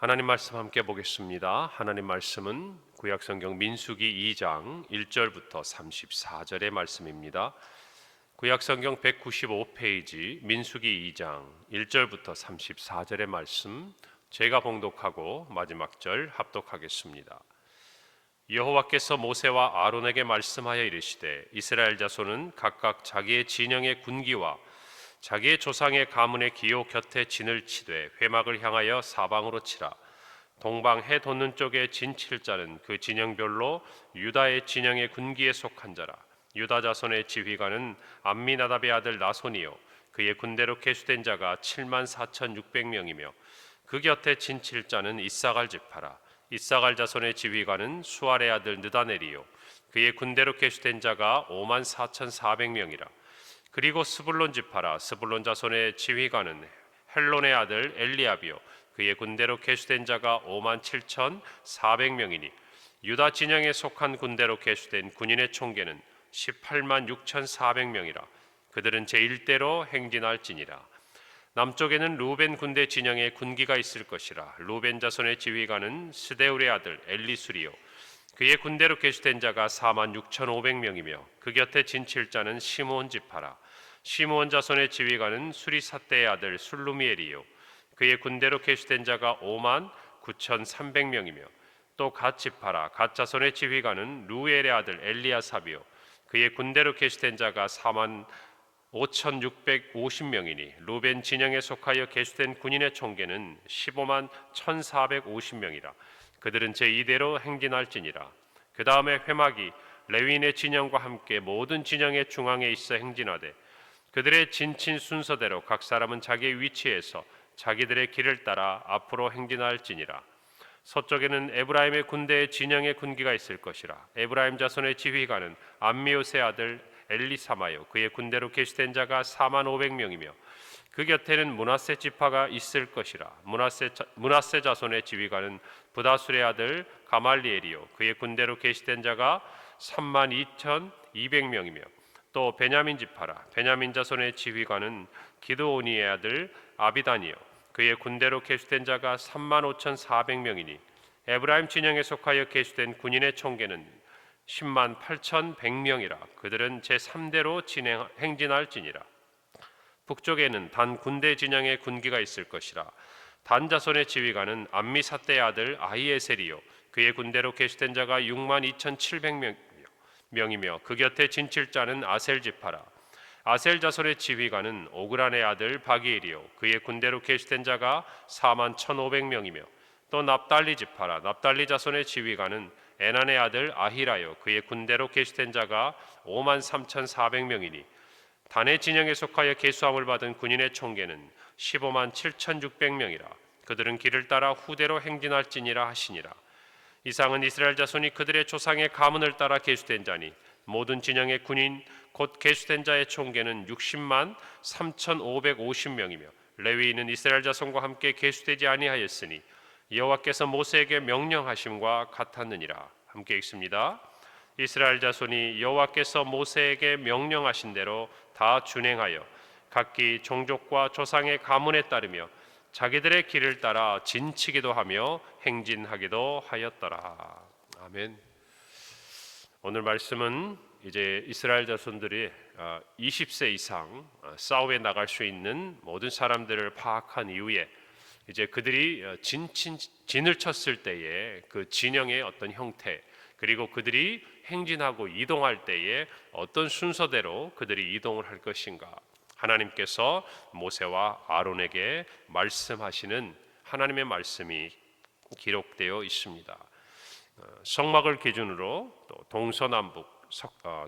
하나님 말씀 함께 보겠습니다. 하나님 말씀은 구약성경 민수기 2장 1절부터 34절의 말씀입니다. 구약성경 195페이지 민수기 2장 1절부터 34절의 말씀, 제가 봉독하고 마지막 절 합독하겠습니다. 여호와께서 모세와 아론에게 말씀하여 이르시되, 이스라엘 자손은 각각 자기의 진영의 군기와 자기의 조상의 가문의 기호 곁에 진을 치되 회막을 향하여 사방으로 치라. 동방 해 돋는 쪽에 진 칠 자는 그 진영별로 유다의 진영의 군기에 속한 자라. 유다 자손의 지휘관은 암미나답의 아들 나손이요, 그의 군대로 계수된 자가 74,600명이며 그 곁에 진 칠 자는 이사갈 지파라. 이사갈 자손의 지휘관은 수알의 아들 느다넬이요, 그의 군대로 계수된 자가 54,400명이라. 그리고 스불론 지파라. 스불론 자손의 지휘관은 헬론의 아들 엘리압이요, 그의 군대로 계수된 자가 57,400명이니 유다 진영에 속한 군대로 계수된 군인의 총계는 186,400명이라. 그들은 제1대로 행진할지니라. 남쪽에는 루벤 군대 진영에 군기가 있을 것이라. 루벤 자손의 지휘관은 스데울의 아들 엘리수리요, 그의 군대로 계수된 자가 46,500명이며 그 곁에 진칠 자는 시므온 지파라. 시므온 자손의 지휘관은 수리사떼의 아들 술루미엘이요, 그의 군대로 계수된 자가 59,300명이며 또 갓 지파라. 갓 자손의 지휘관은 루엘의 아들 엘리아삽이요, 그의 군대로 계수된 자가 45,650명이니 루벤 진영에 속하여 계수된 군인의 총계는 151,450명이라. 그들은 제2대로 행진할지니라. 그 다음에 회막이 레위인의 진영과 함께 모든 진영의 중앙에 있어 행진하되 그들의 진친 순서대로 각 사람은 자기의 위치에서 자기들의 길을 따라 앞으로 행진할지니라. 서쪽에는 에브라임의 군대의 진영의 군기가 있을 것이라. 에브라임 자손의 지휘관은 암미옷의 아들 엘리사마요, 그의 군대로 계수된 자가 45,000명이며 그 곁에는 므낫세 지파가 있을 것이라. 므낫세 자손의 지휘관은 부다술의 아들 가말리엘이요, 그의 군대로 계수된 자가 32,200명이며 또 베냐민 지파라. 베냐민 자손의 지휘관은 기드오니의 아들 아비단이요, 그의 군대로 계수된 자가 35,400명이니 에브라임 진영에 속하여 계수된 군인의 총계는 108,100명이라. 그들은 제3대로 행진할지니라. 북쪽에는 단 군대 진영의 군기가 있을 것이라. 단 자손의 지휘관은 암미사떼의 아들 아히에셀이요, 그의 군대로 계수된 자가 62,700명이며 그 곁에 진칠 자는 아셀 지파라. 아셀 자손의 지휘관은 오그란의 아들 바기엘이요, 그의 군대로 계수된 자가 41,500명이며 또 납달리 지파라. 납달리 자손의 지휘관은 에난의 아들 아히라요, 그의 군대로 계수된 자가 53,400명이니 단의 진영에 속하여 계수함을 받은 군인의 총계는 157,600명이라. 그들은 길을 따라 후대로 행진할지니라 하시니라. 이상은 이스라엘 자손이 그들의 조상의 가문을 따라 계수된 자니 모든 진영의 군인 곧 계수된 자의 총계는 60만 3,550명이며 레위인은 이스라엘 자손과 함께 계수되지 아니하였으니 여호와께서 모세에게 명령하심과 같았느니라. 함께 읽습니다. 이스라엘 자손이 여호와께서 모세에게 명령하신 대로 다 준행하여 각기 종족과 조상의 가문에 따르며 자기들의 길을 따라 진치기도 하며 행진하기도 하였더라. 아멘. 오늘 말씀은 이제 이스라엘 자손들이 20세 이상 싸움에 나갈 수 있는 모든 사람들을 파악한 이후에 이제 그들이 진을 쳤을 때에 그 진영의 어떤 형태, 그리고 그들이 행진하고 이동할 때에 어떤 순서대로 그들이 이동을 할 것인가, 하나님께서 모세와 아론에게 말씀하시는 하나님의 말씀이 기록되어 있습니다. 성막을 기준으로 또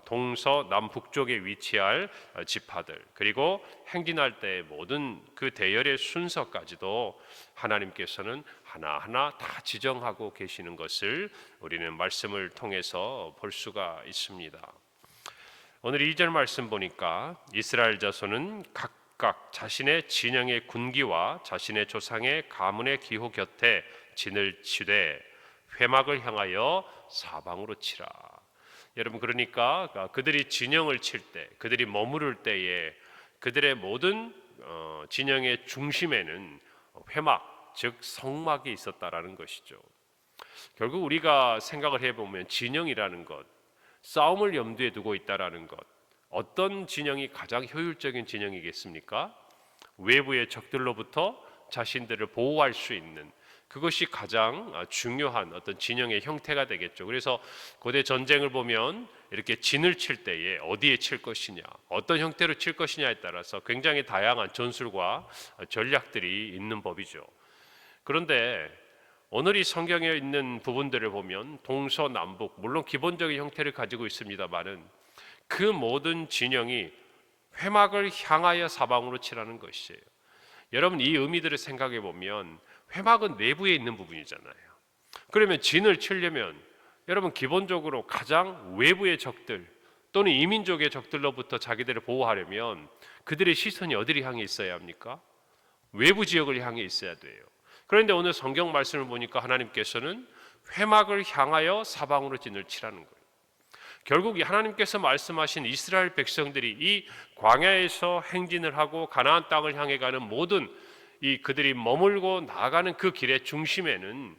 동서남북쪽에 위치할 지파들, 그리고 행진할 때 모든 그 대열의 순서까지도 하나님께서는 하나하나 다 지정하고 계시는 것을 우리는 말씀을 통해서 볼 수가 있습니다. 오늘 2절 말씀 보니까 이스라엘 자손은 각각 자신의 진영의 군기와 자신의 조상의 가문의 기호 곁에 진을 치되 회막을 향하여 사방으로 치라. 여러분, 그러니까 그들이 진영을 칠 때, 그들이 머무를 때에 그들의 모든 진영의 중심에는 회막, 즉 성막이 있었다라는 것이죠. 결국 우리가 생각을 해보면 진영이라는 것, 싸움을 염두에 두고 있다라는 것, 어떤 진영이 가장 효율적인 진영이겠습니까? 외부의 적들로부터 자신들을 보호할 수 있는, 그것이 가장 중요한 어떤 진영의 형태가 되겠죠. 그래서 고대 전쟁을 보면 이렇게 진을 칠 때에 어디에 칠 것이냐, 어떤 형태로 칠 것이냐에 따라서 굉장히 다양한 전술과 전략들이 있는 법이죠. 그런데 오늘 이 성경에 있는 부분들을 보면 동서남북, 물론 기본적인 형태를 가지고 있습니다만은 그 모든 진영이 회막을 향하여 사방으로 칠하는 것이에요. 여러분, 이 의미들을 생각해 보면 회막은 내부에 있는 부분이잖아요. 그러면 진을 치려면 여러분 기본적으로 가장 외부의 적들 또는 이민족의 적들로부터 자기들을 보호하려면 그들의 시선이 어디를 향해 있어야 합니까? 외부 지역을 향해 있어야 돼요. 그런데 오늘 성경 말씀을 보니까 하나님께서는 회막을 향하여 사방으로 진을 치라는 거예요. 결국 하나님께서 말씀하신 이스라엘 백성들이 이 광야에서 행진을 하고 가나안 땅을 향해 가는 모든 이 그들이 머물고 나아가는 그 길의 중심에는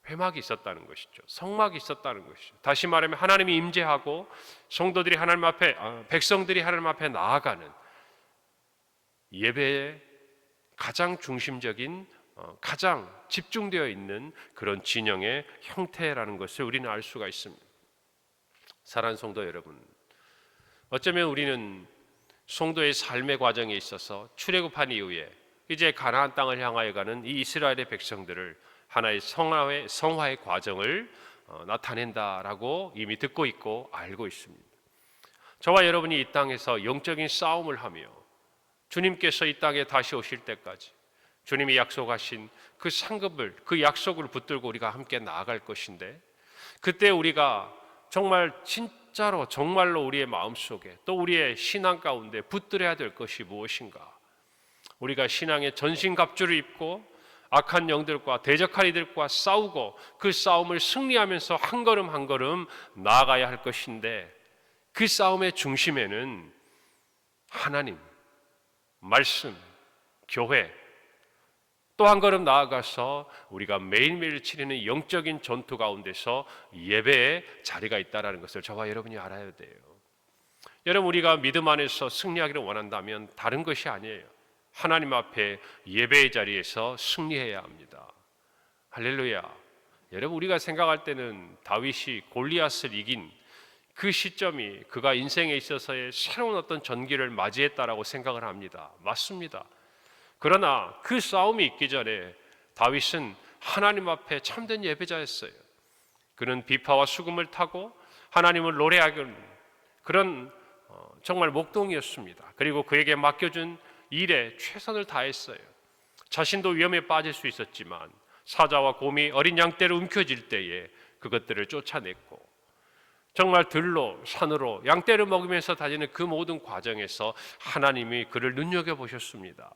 회막이 있었다는 것이죠. 성막이 있었다는 것이죠. 다시 말하면 하나님이 임재하고 성도들이 하나님 앞에, 백성들이 하나님 앞에 나아가는 예배의 가장 중심적인, 가장 집중되어 있는 그런 진영의 형태라는 것을 우리는 알 수가 있습니다. 사랑하는 성도 여러분, 어쩌면 우리는 성도의 삶의 과정에 있어서 출애굽한 이후에 이제 가나안 땅을 향하여 가는 이 이스라엘의 백성들을 하나의 성화의 과정을 나타낸다라고 이미 듣고 있고 알고 있습니다. 저와 여러분이 이 땅에서 영적인 싸움을 하며 주님께서 이 땅에 다시 오실 때까지 주님이 약속하신 그 상급을, 그 약속을 붙들고 우리가 함께 나아갈 것인데, 그때 우리가 정말 진짜로 정말로 우리의 마음속에 또 우리의 신앙 가운데 붙들어야 될 것이 무엇인가? 우리가 신앙의 전신갑주를 입고 악한 영들과 대적한 이들과 싸우고 그 싸움을 승리하면서 한 걸음 한 걸음 나아가야 할 것인데, 그 싸움의 중심에는 하나님, 말씀, 교회, 또 한 걸음 나아가서 우리가 매일매일 치르는 영적인 전투 가운데서 예배의 자리가 있다는 것을 저와 여러분이 알아야 돼요. 여러분, 우리가 믿음 안에서 승리하기를 원한다면 다른 것이 아니에요. 하나님 앞에 예배의 자리에서 승리해야 합니다. 할렐루야. 여러분, 우리가 생각할 때는 다윗이 골리앗을 이긴 그 시점이 그가 인생에 있어서의 새로운 어떤 전기를 맞이했다라고 생각을 합니다. 맞습니다. 그러나 그 싸움이 있기 전에 다윗은 하나님 앞에 참된 예배자였어요. 그는 비파와 수금을 타고 하나님을 노래하는 그런 정말 목동이었습니다. 그리고 그에게 맡겨준 일에 최선을 다했어요. 자신도 위험에 빠질 수 있었지만 사자와 곰이 어린 양떼를 움켜쥘 때에 그것들을 쫓아냈고, 정말 들로 산으로 양떼를 먹으면서 다니는 그 모든 과정에서 하나님이 그를 눈여겨보셨습니다.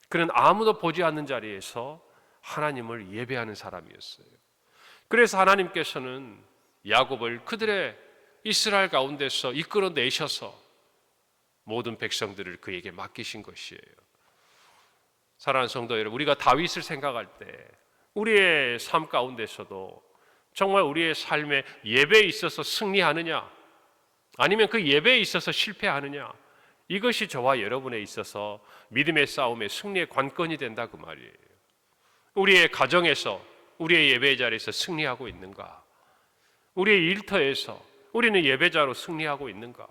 그는 아무도 보지 않는 자리에서 하나님을 예배하는 사람이었어요. 그래서 하나님께서는 야곱을 그들의 이스라엘 가운데서 이끌어내셔서 모든 백성들을 그에게 맡기신 것이에요. 사랑하는 성도 여러분, 우리가 다윗을 생각할 때 우리의 삶 가운데서도 정말 우리의 삶에 예배에 있어서 승리하느냐, 아니면 그 예배에 있어서 실패하느냐, 이것이 저와 여러분에 있어서 믿음의 싸움의 승리의 관건이 된다 그 말이에요. 우리의 가정에서, 우리의 예배 자리에서 승리하고 있는가? 우리의 일터에서 우리는 예배자로 승리하고 있는가?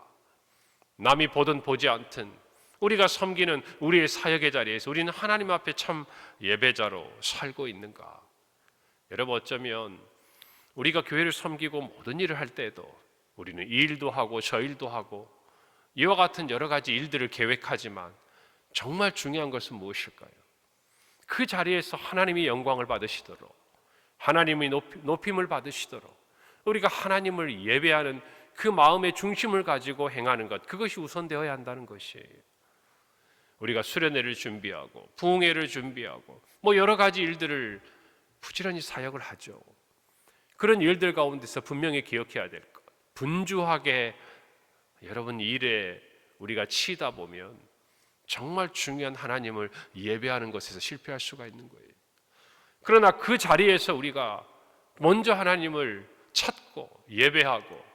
남이 보든 보지 않든 우리가 섬기는 우리의 사역의 자리에서 우리는 하나님 앞에 참 예배자로 살고 있는가? 여러분, 어쩌면 우리가 교회를 섬기고 모든 일을 할 때에도 우리는 이 일도 하고 저 일도 하고 이와 같은 여러 가지 일들을 계획하지만 정말 중요한 것은 무엇일까요? 그 자리에서 하나님이 영광을 받으시도록, 하나님이 높임을 받으시도록 우리가 하나님을 예배하는 그 마음의 중심을 가지고 행하는 것, 그것이 우선되어야 한다는 것이에요. 우리가 수련회를 준비하고 부흥회를 준비하고 여러 가지 일들을 부지런히 사역을 하죠. 그런 일들 가운데서 분명히 기억해야 될 것, 분주하게 여러분 일에 우리가 치다 보면 정말 중요한 하나님을 예배하는 것에서 실패할 수가 있는 거예요. 그러나 그 자리에서 우리가 먼저 하나님을 찾고 예배하고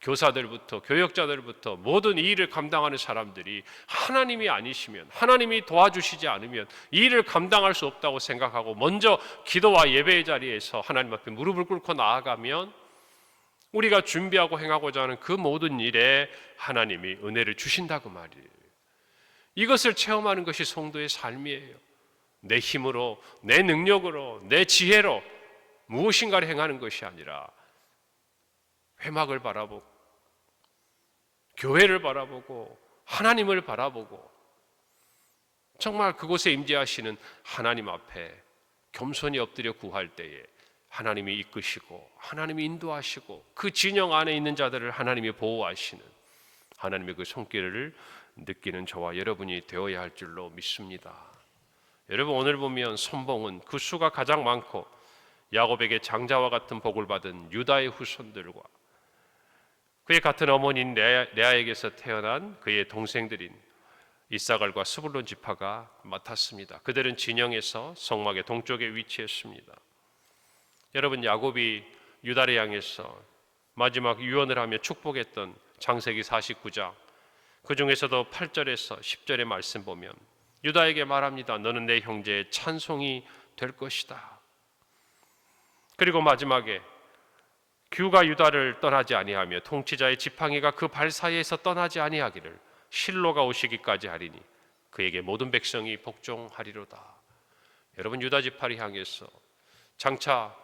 교사들부터 교역자들부터 모든 이 일을 감당하는 사람들이 하나님이 아니시면, 하나님이 도와주시지 않으면 이 일을 감당할 수 없다고 생각하고 먼저 기도와 예배의 자리에서 하나님 앞에 무릎을 꿇고 나아가면 우리가 준비하고 행하고자 하는 그 모든 일에 하나님이 은혜를 주신다고 말이에요. 이것을 체험하는 것이 성도의 삶이에요. 내 힘으로, 내 능력으로, 내 지혜로 무엇인가를 행하는 것이 아니라 회막을 바라보고 교회를 바라보고 하나님을 바라보고 정말 그곳에 임재하시는 하나님 앞에 겸손히 엎드려 구할 때에 하나님이 이끄시고 하나님이 인도하시고 그 진영 안에 있는 자들을 하나님이 보호하시는 하나님의 그 손길을 느끼는 저와 여러분이 되어야 할 줄로 믿습니다. 여러분, 오늘 보면 선봉은 그 수가 가장 많고 야곱에게 장자와 같은 복을 받은 유다의 후손들과 그의 같은 어머니인 레아에게서 태어난 그의 동생들인 이사갈과 스불론 지파가 맡았습니다. 그들은 진영에서 성막의 동쪽에 위치했습니다. 여러분, 야곱이 유다를 향해서 마지막 유언을 하며 축복했던 창세기 49장 그 중에서도 8절에서 10절의 말씀 보면 유다에게 말합니다. 너는 내 형제의 찬송이 될 것이다. 그리고 마지막에 규가 유다를 떠나지 아니하며 통치자의 지팡이가 그 발 사이에서 떠나지 아니하기를 실로가 오시기까지 하리니 그에게 모든 백성이 복종하리로다. 여러분, 유다 지파를 향해서 장차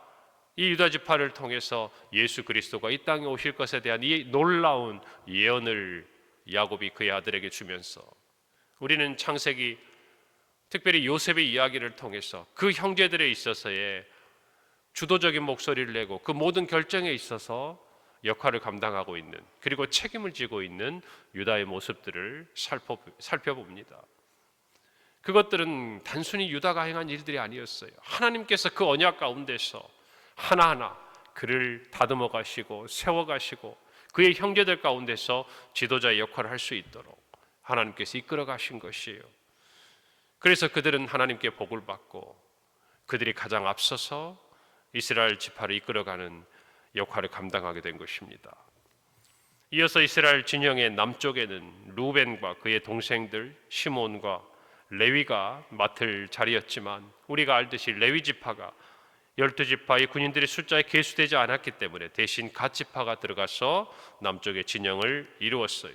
이 유다 지파를 통해서 예수 그리스도가 이 땅에 오실 것에 대한 이 놀라운 예언을 야곱이 그의 아들에게 주면서 우리는 창세기 특별히 요셉의 이야기를 통해서 그 형제들에 있어서의 주도적인 목소리를 내고 그 모든 결정에 있어서 역할을 감당하고 있는 그리고 책임을 지고 있는 유다의 모습들을 살펴봅니다. 그것들은 단순히 유다가 행한 일들이 아니었어요. 하나님께서 그 언약 가운데서 하나하나 그를 다듬어 가시고 세워 가시고 그의 형제들 가운데서 지도자의 역할을 할 수 있도록 하나님께서 이끌어 가신 것이에요. 그래서 그들은 하나님께 복을 받고 그들이 가장 앞서서 이스라엘 지파를 이끌어가는 역할을 감당하게 된 것입니다. 이어서 이스라엘 진영의 남쪽에는 루벤과 그의 동생들 시몬과 레위가 맡을 자리였지만 우리가 알듯이 레위 지파가 12지파의 군인들의 숫자에 계수되지 않았기 때문에 대신 갓 지파가 들어가서 남쪽의 진영을 이루었어요.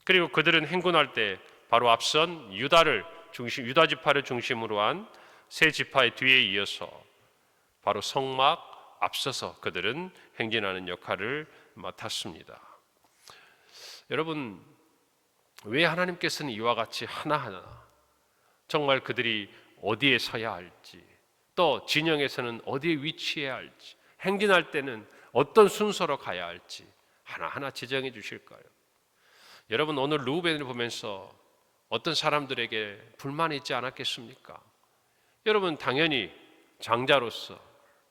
그리고 그들은 행군할 때 바로 앞선 유다 지파를 중심으로 한 세 지파의 뒤에 이어서 바로 성막 앞서서 그들은 행진하는 역할을 맡았습니다. 여러분, 왜 하나님께서는 이와 같이 하나하나 정말 그들이 어디에 서야 할지, 또 진영에서는 어디에 위치해야 할지, 행진할 때는 어떤 순서로 가야 할지 하나하나 지정해 주실까요? 여러분, 오늘 르우벤을 보면서 어떤 사람들에게 불만이 있지 않았겠습니까? 여러분, 당연히 장자로서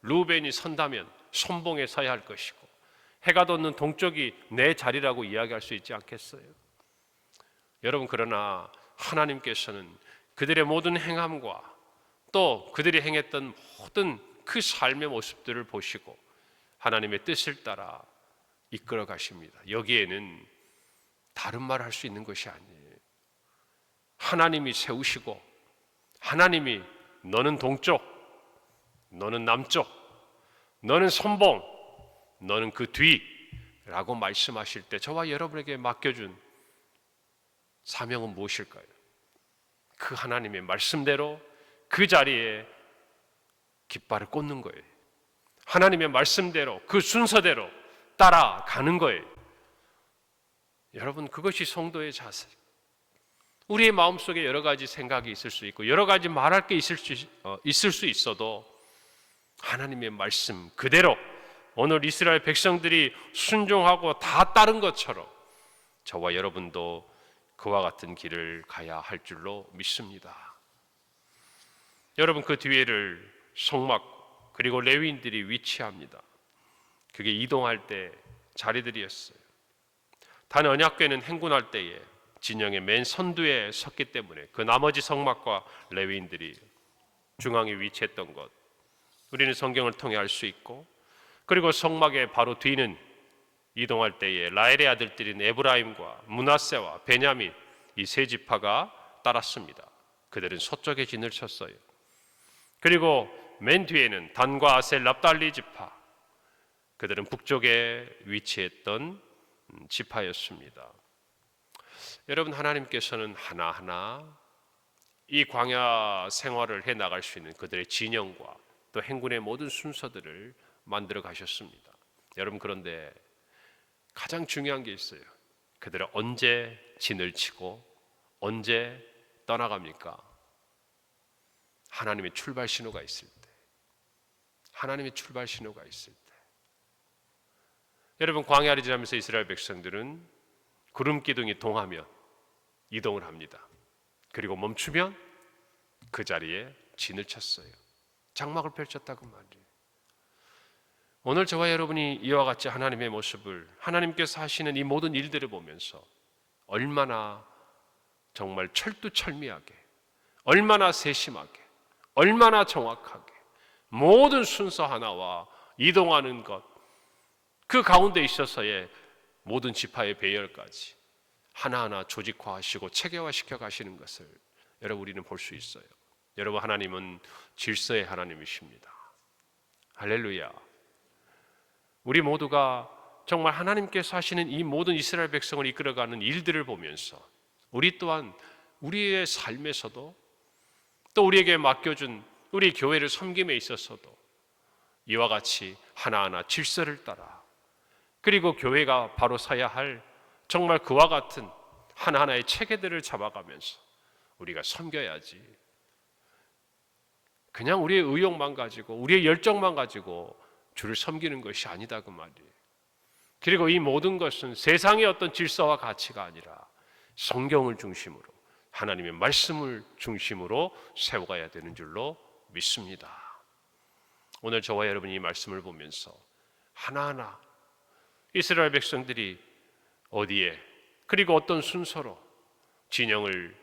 르우벤이 선다면 선봉에 서야 할 것이고 해가 돋는 동쪽이 내 자리라고 이야기할 수 있지 않겠어요? 여러분, 그러나 하나님께서는 그들의 모든 행함과 또 그들이 행했던 모든 그 삶의 모습들을 보시고 하나님의 뜻을 따라 이끌어 가십니다. 여기에는 다른 말을 할 수 있는 것이 아니에요. 하나님이 세우시고 하나님이 너는 동쪽, 너는 남쪽, 너는 선봉, 너는 그 뒤라고 말씀하실 때 저와 여러분에게 맡겨준 사명은 무엇일까요? 그 하나님의 말씀대로 그 자리에 깃발을 꽂는 거예요. 하나님의 말씀대로 그 순서대로 따라가는 거예요. 여러분, 그것이 성도의 자세. 우리의 마음속에 여러 가지 생각이 있을 수 있고 여러 가지 말할 게 있을 수 있어도 하나님의 말씀 그대로 오늘 이스라엘 백성들이 순종하고 다 따른 것처럼 저와 여러분도 그와 같은 길을 가야 할 줄로 믿습니다. 여러분, 그 뒤에를 성막 그리고 레위인들이 위치합니다. 그게 이동할 때 자리들이었어요. 단 언약궤는 행군할 때에 진영의 맨 선두에 섰기 때문에 그 나머지 성막과 레위인들이 중앙에 위치했던 것, 우리는 성경을 통해 알 수 있고, 그리고 성막의 바로 뒤는 이동할 때에 라헬의 아들들인 에브라임과 므낫세와 베냐민 이 세 지파가 따랐습니다. 그들은 서쪽에 진을 쳤어요. 그리고 맨 뒤에는 단과 아셀, 납달리 지파, 그들은 북쪽에 위치했던 지파였습니다. 여러분, 하나님께서는 하나하나 이 광야 생활을 해 나갈 수 있는 그들의 진영과 또 행군의 모든 순서들을 만들어 가셨습니다. 여러분, 그런데 가장 중요한 게 있어요. 그들은 언제 진을 치고 언제 떠나갑니까? 하나님의 출발 신호가 있을 때. 하나님의 출발 신호가 있을 때. 여러분, 광야를 지나면서 이스라엘 백성들은 구름 기둥이 동하면 이동을 합니다. 그리고 멈추면 그 자리에 진을 쳤어요. 장막을 펼쳤다고 말이에요. 오늘 저와 여러분이 이와 같이 하나님의 모습을, 하나님께서 하시는 이 모든 일들을 보면서 얼마나 정말 철두철미하게, 얼마나 세심하게, 얼마나 정확하게 모든 순서 하나와 이동하는 것, 그 가운데 있어서의 모든 지파의 배열까지 하나하나 조직화하시고 체계화시켜 가시는 것을 여러분 우리는 볼 수 있어요. 여러분, 하나님은 질서의 하나님이십니다. 할렐루야. 우리 모두가 정말 하나님께서 하시는 이 모든 이스라엘 백성을 이끌어가는 일들을 보면서 우리 또한 우리의 삶에서도 또 우리에게 맡겨준 우리 교회를 섬김에 있어서도 이와 같이 하나하나 질서를 따라, 그리고 교회가 바로 서야 할 정말 그와 같은 하나하나의 체계들을 잡아가면서 우리가 섬겨야지, 그냥 우리의 의욕만 가지고 우리의 열정만 가지고 주를 섬기는 것이 아니다 그 말이에요. 그리고 이 모든 것은 세상의 어떤 질서와 가치가 아니라 성경을 중심으로, 하나님의 말씀을 중심으로 세워가야 되는 줄로 믿습니다. 오늘 저와 여러분이 이 말씀을 보면서 하나하나 이스라엘 백성들이 어디에, 그리고 어떤 순서로 진영을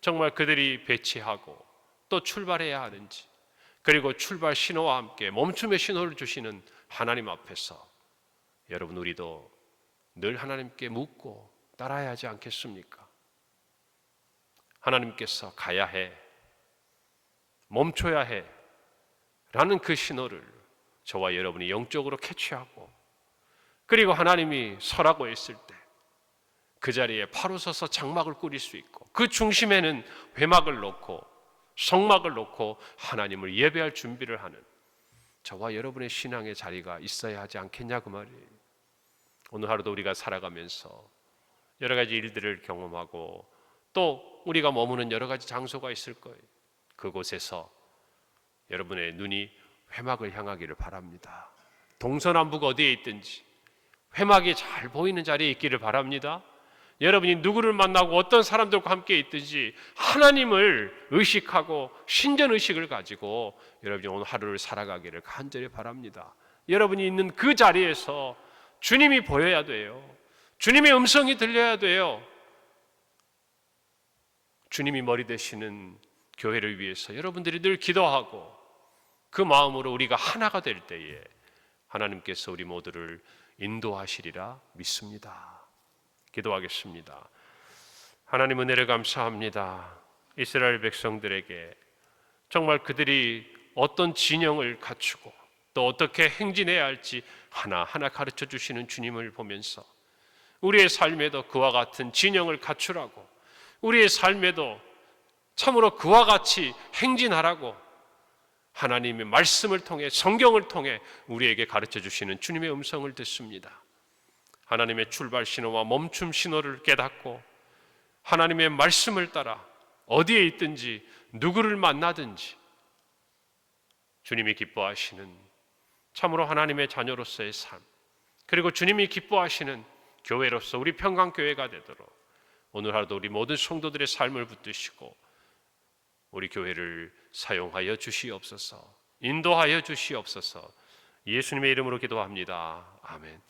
정말 그들이 배치하고 또 출발해야 하는지, 그리고 출발 신호와 함께 멈춤의 신호를 주시는 하나님 앞에서 여러분 우리도 늘 하나님께 묻고 따라야 하지 않겠습니까? 하나님께서 가야 해, 멈춰야 해 라는 그 신호를 저와 여러분이 영적으로 캐치하고, 그리고 하나님이 서라고 했을 때 그 자리에 바로 서서 장막을 꾸릴 수 있고, 그 중심에는 회막을 놓고 성막을 놓고 하나님을 예배할 준비를 하는 저와 여러분의 신앙의 자리가 있어야 하지 않겠냐 그 말이에요. 오늘 하루도 우리가 살아가면서 여러 가지 일들을 경험하고 또 우리가 머무는 여러 가지 장소가 있을 거예요. 그곳에서 여러분의 눈이 회막을 향하기를 바랍니다. 동서남북 어디에 있든지 회막이 잘 보이는 자리에 있기를 바랍니다. 여러분이 누구를 만나고 어떤 사람들과 함께 있든지 하나님을 의식하고 신전의식을 가지고 여러분이 오늘 하루를 살아가기를 간절히 바랍니다. 여러분이 있는 그 자리에서 주님이 보여야 돼요. 주님의 음성이 들려야 돼요. 주님이 머리 되시는 교회를 위해서 여러분들이 늘 기도하고 그 마음으로 우리가 하나가 될 때에 하나님께서 우리 모두를 인도하시리라 믿습니다. 기도하겠습니다. 하나님, 은혜를 감사합니다. 이스라엘 백성들에게 정말 그들이 어떤 진영을 갖추고 또 어떻게 행진해야 할지 하나하나 가르쳐 주시는 주님을 보면서 우리의 삶에도 그와 같은 진영을 갖추라고, 우리의 삶에도 참으로 그와 같이 행진하라고 하나님의 말씀을 통해, 성경을 통해 우리에게 가르쳐 주시는 주님의 음성을 듣습니다. 하나님의 출발 신호와 멈춤 신호를 깨닫고 하나님의 말씀을 따라 어디에 있든지 누구를 만나든지 주님이 기뻐하시는 참으로 하나님의 자녀로서의 삶, 그리고 주님이 기뻐하시는 교회로서 우리 평강교회가 되도록 오늘 하루도 우리 모든 성도들의 삶을 붙드시고 우리 교회를 사용하여 주시옵소서, 인도하여 주시옵소서. 예수님의 이름으로 기도합니다. 아멘.